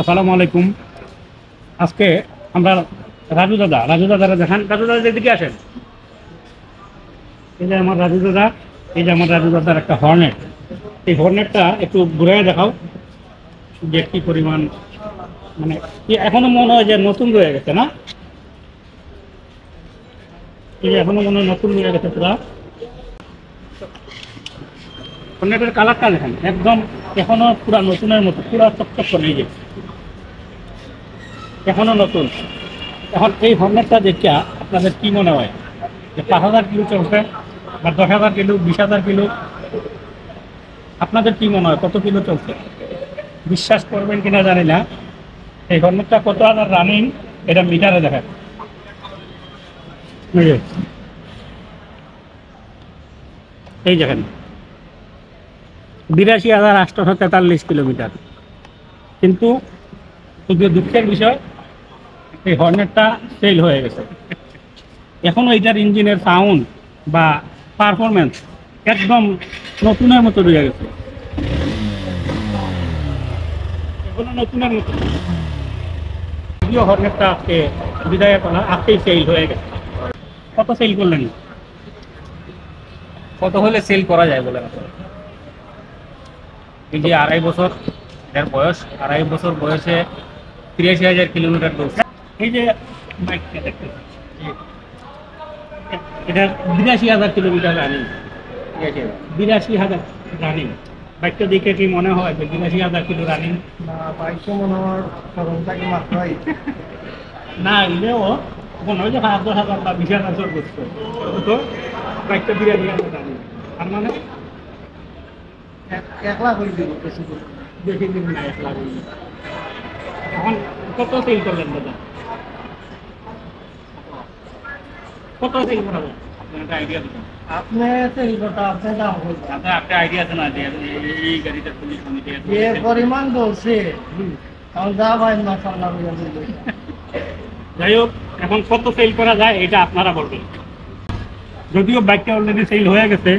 আসসালামু আলাইকুম। আজকে আমরা রাজু দাদারা দেখান। রাজু দাদা এদিকে আসেন। এই যে আমার রাজু দাদা, এই যে আমার রাজু দাদার একটা হর্নেট। এই হর্নেটটা একটু ঘুরে দেখাও যে কি পরিমাণ, মানে এখনো মনে হয় যে নতুন রয়ে গেছে না? এই যে এখনো মনে হয় নতুন রয়ে গেছে পুরা। হর্নেটের কালারটা দেখেন, একদম এখনো পুরা নতুনের মতো, পুরা চকচক করে। এই যে এখনো নতুন। এখন এই হর্নেটটা দেখে আপনাদের কি মনে হয় যে 5,000 কিলো চলছে বা 10,000 কিলো, 20,000 কিলো? আপনাদের কি মনে হয় কত কিলো চলছে? বিশ্বাস করবেন কিনা জানি না, এই হর্নেটটা কত হাজার রানিং এটা মিটারে দেখেন। এই দেখেন 82,843 কিলোমিটার। কিন্তু শুধু দুঃখের বিষয়, এই হর্নেটটা সেল হয়ে গেছে। এখনো এটার ইঞ্জিনের সাউন্ড বা পারফরমেন্স একদম নতুনের মতো রয়ে গেছে, এখনো নতুনের মতো। যদিও হর্নেটটা আজকে বিদায় করা, আজকেই সেল হয়ে গেছে। কত সেল করলেন? কত হলে সেল করা যায় বলে আসলে? এই যে 2.5 বছর এর বয়স, 2.5 বছর বয়সে 83,000 কিলোমিটার দৌড়ছে। এই যে বাইকটা দেখতেছেন, এটা 82,000 কিলোমিটার রানিং। 82,000 রানিং। বাইকটা দেখে কি মনে হয় যে 82,000 কিলো রানিং? না, বাইকে মনে হয় সরঞ্জাকে মাত্রাই না, এলেও মনে হয় যে 10,000 বা 20,000 করছে। তো বাইকটা 82,000 রানিং, তার মানে 1 লাখ হয়ে দিব বেশি করে। বেশি দিন না, 1 লাখ। এখন কত সেল করলেন দাদা? কত সেল করাবো আপনার একটা আইডিয়া দিবেন? আপনি তো এই কথা আপনি দাম বলবেন। আপনার একটা আইডিয়া আছে না যে এই গাড়িটার পুলিশ যে পরিমাণ বলছে এখন যা ভাই মাসাল্লাহ বলবে। যাই হোক, এখন কত সেল করা যায় এটা আপনারা বলবেন। যদিও বাইকটা অলরেডি সেল হয়ে গেছে,